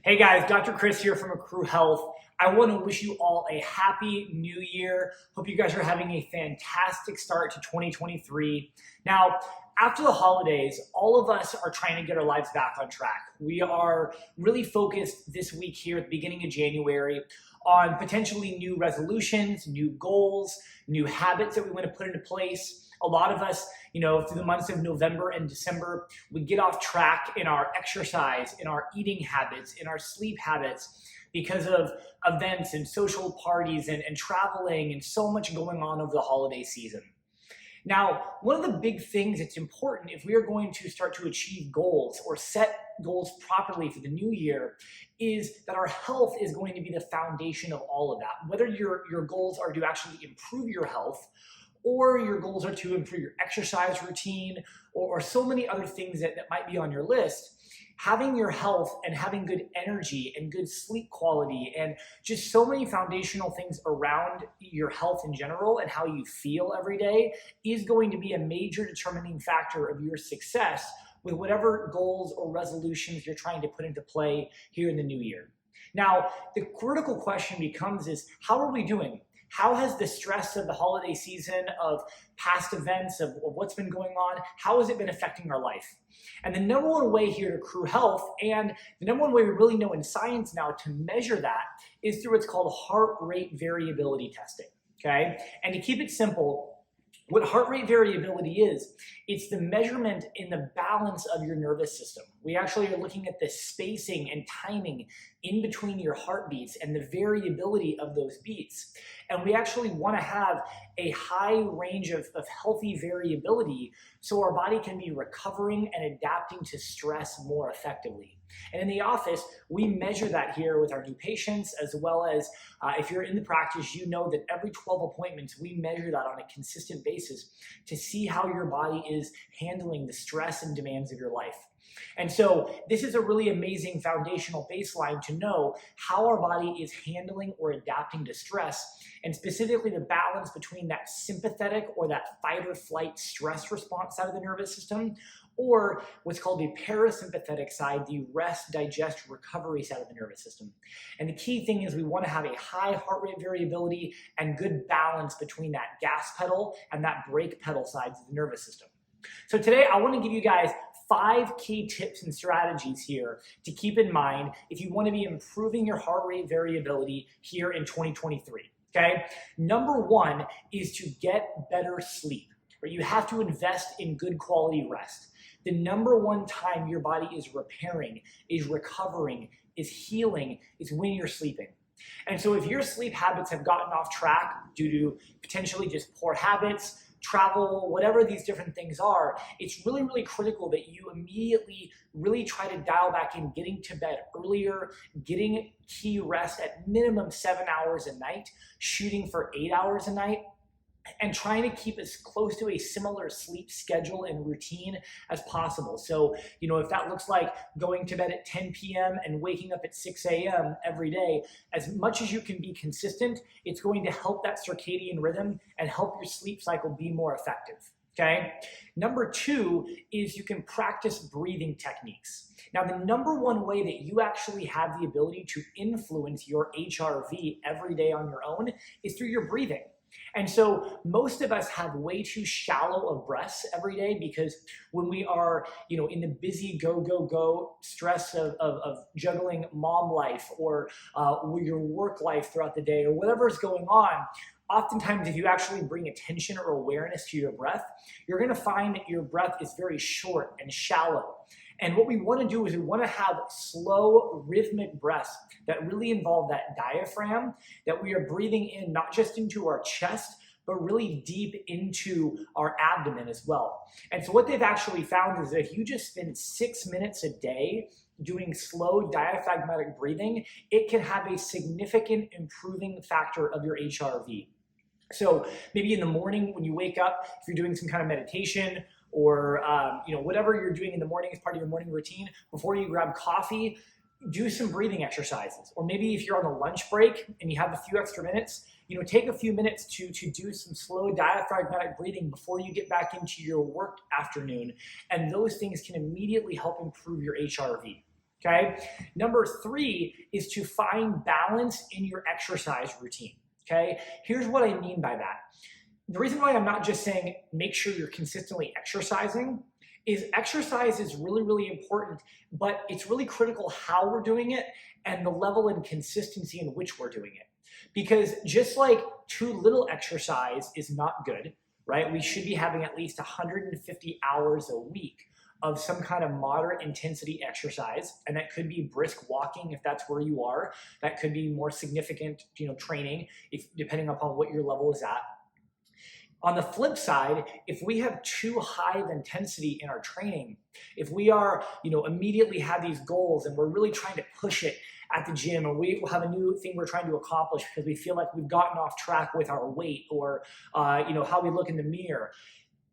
Hey guys, Dr. Chris here from Accrue Health. I want to wish you all a happy new year. Hope you guys are having a fantastic start to 2023. Now, after the holidays, all of us are trying to get our lives back on track. We are really focused this week here at the beginning of January on potentially new resolutions, new goals, new habits that we want to put into place. A lot of us, through the months of November and December, we get off track in our exercise, in our eating habits, in our sleep habits because of events and social parties and traveling and so much going on over the holiday season. Now, one of the big things that's important if we are going to start to achieve goals or set goals properly for the new year is that our health is going to be the foundation of all of that. Whether your goals are to actually improve your health or your goals are to improve your exercise routine or so many other things that might be on your list, having your health and having good energy and good sleep quality and just so many foundational things around your health in general and how you feel every day is going to be a major determining factor of your success with whatever goals or resolutions you're trying to put into play here in the new year. Now, the critical question becomes is, how are we doing? How has the stress of the holiday season, of past events, of what's been going on, how has it been affecting our life? And the number one way here to Accrue Health, and the number one way we really know in science now to measure that, is through what's called heart rate variability testing, okay? And to keep it simple, what heart rate variability is, it's the measurement in the balance of your nervous system. We actually are looking at the spacing and timing in between your heartbeats and the variability of those beats. And we actually want to have a high range of healthy variability so our body can be recovering and adapting to stress more effectively. And in the office, we measure that here with our new patients, as well as if you're in the practice, you know that every 12 appointments, we measure that on a consistent basis to see how your body is handling the stress and demands of your life. And so this is a really amazing foundational baseline to know how our body is handling or adapting to stress, and specifically the balance between that sympathetic or that fight or flight stress response side of the nervous system, or what's called the parasympathetic side, the rest, digest, recovery side of the nervous system. And the key thing is we want to have a high heart rate variability and good balance between that gas pedal and that brake pedal sides of the nervous system. So today I want to give you guys 5 key tips and strategies here to keep in mind if you want to be improving your heart rate variability here in 2023. Okay? Number 1 is to get better sleep. Right? You have to invest in good quality rest. The number 1 time your body is repairing, is recovering, is healing is when you're sleeping. And so if your sleep habits have gotten off track due to potentially just poor habits, travel, whatever these different things are, it's really, really critical that you immediately really try to dial back in getting to bed earlier, getting key rest at minimum 7 hours a night, shooting for 8 hours a night, and trying to keep as close to a similar sleep schedule and routine as possible. So, if that looks like going to bed at 10 p.m. and waking up at 6 a.m. every day, as much as you can be consistent, it's going to help that circadian rhythm and help your sleep cycle be more effective. Okay? Number 2 is you can practice breathing techniques. Now, the number 1 way that you actually have the ability to influence your HRV every day on your own is through your breathing. And so most of us have way too shallow of breaths every day because when we are, in the busy go stress of juggling mom life or your work life throughout the day or whatever is going on, oftentimes if you actually bring attention or awareness to your breath, you're going to find that your breath is very short and shallow. And what we want to do is we want to have slow, rhythmic breaths that really involve that diaphragm, that we are breathing in not just into our chest, but really deep into our abdomen as well. And so what they've actually found is that if you just spend 6 minutes a day doing slow diaphragmatic breathing, it can have a significant improving factor of your HRV. So maybe in the morning when you wake up, if you're doing some kind of meditation, or whatever you're doing in the morning as part of your morning routine, before you grab coffee, do some breathing exercises. Or maybe if you're on a lunch break and you have a few extra minutes, take a few minutes to do some slow diaphragmatic breathing before you get back into your work afternoon. And those things can immediately help improve your HRV. Okay. Number 3 is to find balance in your exercise routine. Okay. Here's what I mean by that. The reason why I'm not just saying make sure you're consistently exercising is exercise is really, really important, but it's really critical how we're doing it and the level and consistency in which we're doing it. Because just like too little exercise is not good, right? We should be having at least 150 hours a week of some kind of moderate intensity exercise, and that could be brisk walking if that's where you are. That could be more significant, training, depending upon what your level is at. On the flip side, if we have too high of intensity in our training, if we are, immediately have these goals and we're really trying to push it at the gym, or we have a new thing we're trying to accomplish because we feel like we've gotten off track with our weight or, how we look in the mirror,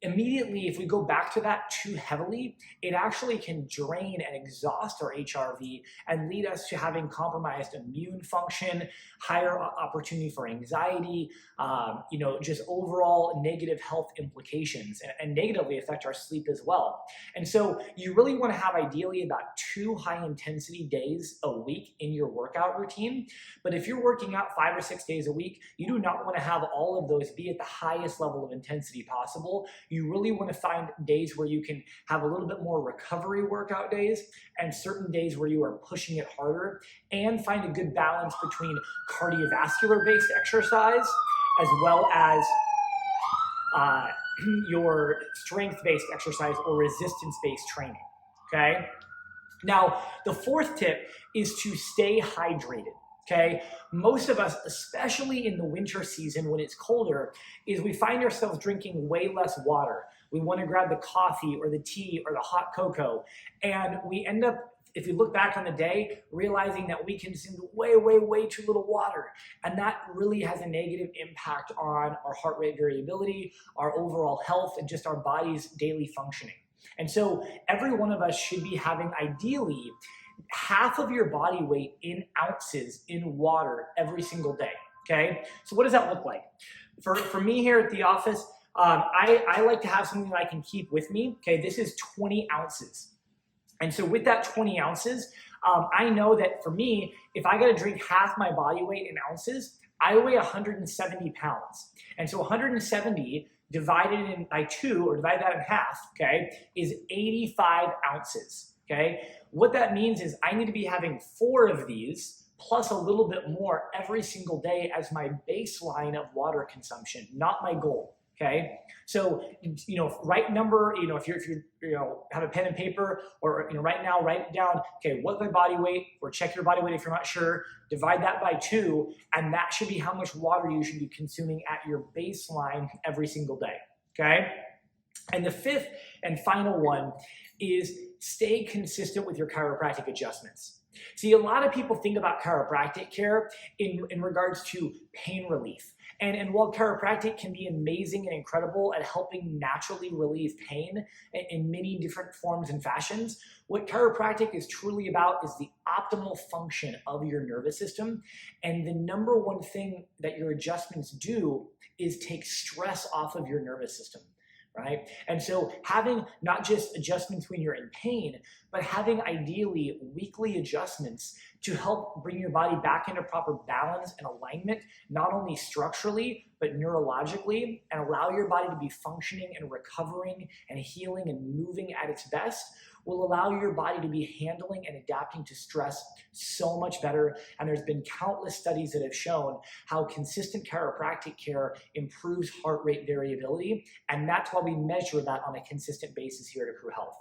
immediately, if we go back to that too heavily, it actually can drain and exhaust our HRV and lead us to having compromised immune function, higher opportunity for anxiety, just overall negative health implications, and negatively affect our sleep as well. And so you really want to have ideally about 2 high intensity days a week in your workout routine. But if you're working out 5 or 6 days a week, you do not want to have all of those be at the highest level of intensity possible. You really want to find days where you can have a little bit more recovery workout days and certain days where you are pushing it harder, and find a good balance between cardiovascular-based exercise as well as your strength-based exercise or resistance-based training, okay? Now, the 4th tip is to stay hydrated. Okay, most of us, especially in the winter season when it's colder, is we find ourselves drinking way less water. We want to grab the coffee or the tea or the hot cocoa, and we end up, if you look back on the day, realizing that we consumed way, way, way too little water. And that really has a negative impact on our heart rate variability, our overall health, and just our body's daily functioning. And so every one of us should be having, ideally, half of your body weight in ounces in water every single day, okay? So what does that look like? For me here at the office, I like to have something that I can keep with me, okay? This is 20 ounces. And so with that 20 ounces, I know that for me, if I gotta drink half my body weight in ounces, I weigh 170 pounds. And so 170 divided by 2, or divide that in half, okay, is 85 ounces, okay? What that means is I need to be having 4 of these plus a little bit more every single day as my baseline of water consumption, not my goal, okay? So, right number, if you have a pen and paper, or, right now, write it down, okay, what's my body weight, or check your body weight if you're not sure, divide that by 2, and that should be how much water you should be consuming at your baseline every single day, okay? And the 5th and final one is stay consistent with your chiropractic adjustments. See, a lot of people think about chiropractic care in regards to pain relief. And while chiropractic can be amazing and incredible at helping naturally relieve pain in many different forms and fashions, what chiropractic is truly about is the optimal function of your nervous system. And the number one thing that your adjustments do is take stress off of your nervous system. Right? And so having not just adjustments when you're in pain, but having ideally weekly adjustments to help bring your body back into proper balance and alignment, not only structurally, but neurologically, and allow your body to be functioning and recovering and healing and moving at its best, will allow your body to be handling and adapting to stress so much better. And there's been countless studies that have shown how consistent chiropractic care improves heart rate variability. And that's why we measure that on a consistent basis here at Accrue Health.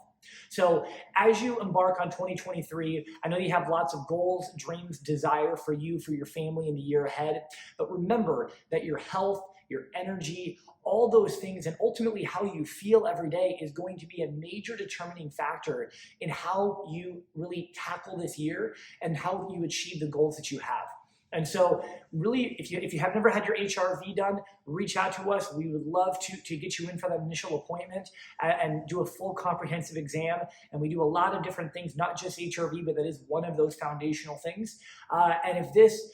So as you embark on 2023, I know you have lots of goals, dreams, desire for you, for your family in the year ahead. But remember that your health, your energy, all those things, and ultimately how you feel every day is going to be a major determining factor in how you really tackle this year and how you achieve the goals that you have. And so really, if you have never had your HRV done, reach out to us. We would love to get you in for that initial appointment and do a full comprehensive exam. And we do a lot of different things, not just HRV, but that is one of those foundational things. And if this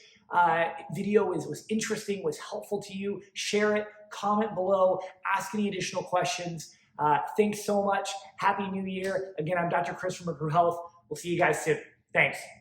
video was interesting, was helpful to you, share it, comment below, ask any additional questions. Thanks so much. Happy New Year. Again, I'm Dr. Chris from Accrue Health. We'll see you guys soon. Thanks.